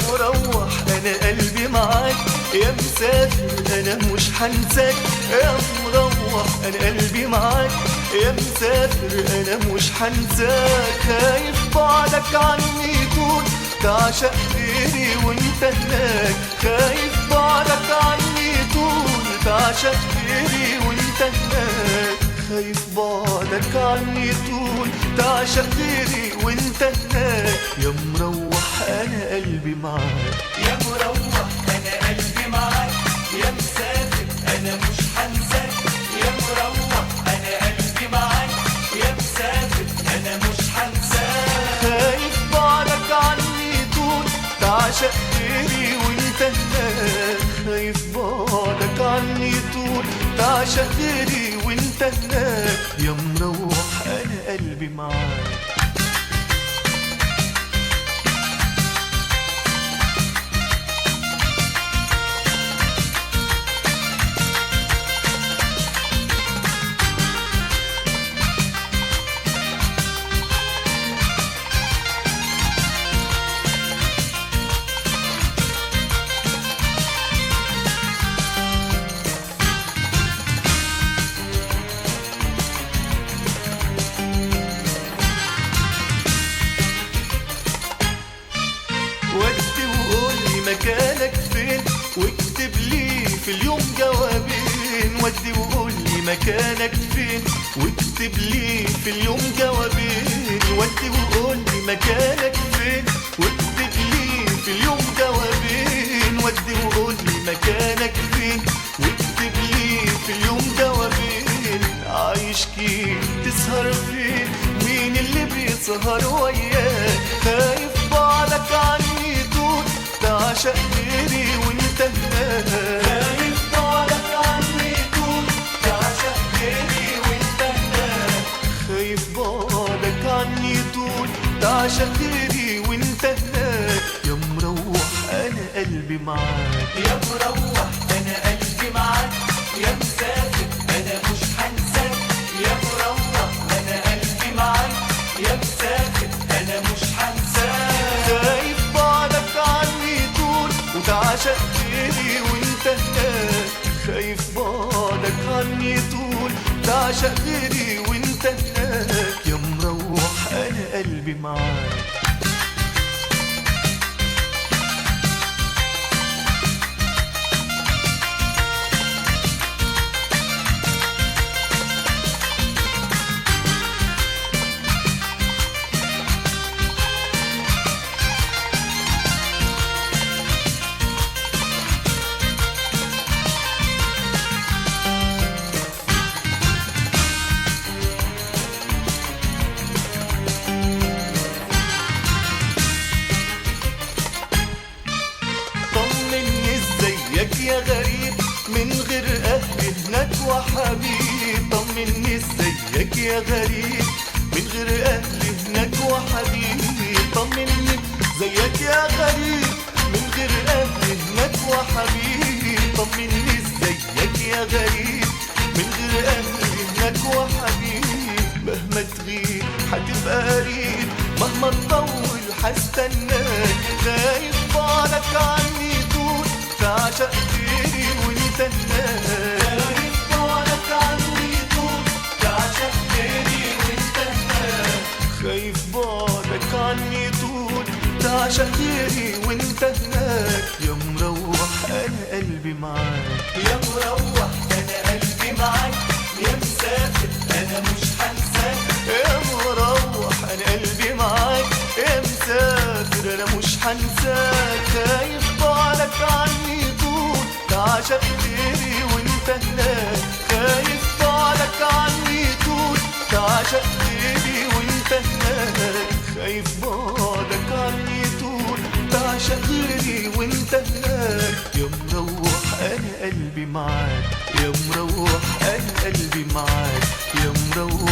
مروح انا قلبي معاك، يا مسافر انا مش هنساك. يا مروح انا قلبي معاك، يا مسافر انا مش هنساك. خايف بعدك عني طول تعشق غيري وانت هناك. خايف بعدك عني طول تعشق غيري وانت هناك. خايف بعدك عني طول تعشق غيري وانت هناك. يا مروح انا قلبي معاك، يا مروح انا قلبي معاك، يا مسافر انا مش هنساك. يا مروح انا قلبي معاك، يا مسافر انا مش هنساك. خايف بعدك عني طول تعشق غيري وانت هناك. خايف بعدك عني طول تعشق غيري وانت هناك. يا مروح انا قلبي معاك. ودي وقولي مكانك فين، واكتب لي في اليوم جوابين. ودي وقولي مكانك فين، واكتب لي في اليوم جوابين. ودي وقولي مكانك فين، واكتب لي في اليوم جوابين. ودي وقولي مكانك فين، واكتب لي في اليوم جوابين. عايش كيف تسهر فين، مين اللي بيسهر وياك. خايف بعدك عني طول تعشق غيري وانت هناك. خايف بعدك عني طول تعشق غيري وانت هناك. خايف بعدك عني طول تعشق غيري وانت هناك. يا مروح انا قلبي معاك، يا مروح انا قلبي معاك، يا مسافر انا مش هنساك. يا مروح انا قلبي معاك، يا مسافر انا مش هنساك. خايف بعدك عني طول وتعشق غيري وانت هناك. خايف بعدك عني طول تعشق غيري وانت هناك. يا مروح انا قلبي معاك. طمني ازيك يا غريب من غير اهلي هناك وحبيب. طمني ازيك يا غريب من غير اهلي هناك وحبيب. طمني ازيك يا غريب من غير اهلي هناك وحبيب. طمني ازيك يا غريب من غير اهلي هناك وحبيب. مهما تغيب هتبقى قريب، مهما تطول هستناك. خايف بعدك عني طول تعشق غيري وانت هناك. خايف بعدك عني طول تعشق غيري وانت هناك. خايف بعدك عني طول تعشق غيري وانت هناك. يا مروح انا قلبي معاك، يا مروح انا قلبي معاك، يا مسافر انا مش هنساك. يا مروح انا قلبي معاك، يا مسافر انا مش هنساك. خايف بعدك عني طول تعشق غيري وانت هناك. خايف بعدك عني طول تعشق غيري وانت هناك. خايف بعدك عني طول تعشق غيري وانت هناك. يا مروح انا قلبي معاك، يا مروح انا قلبي معاك. يا مروح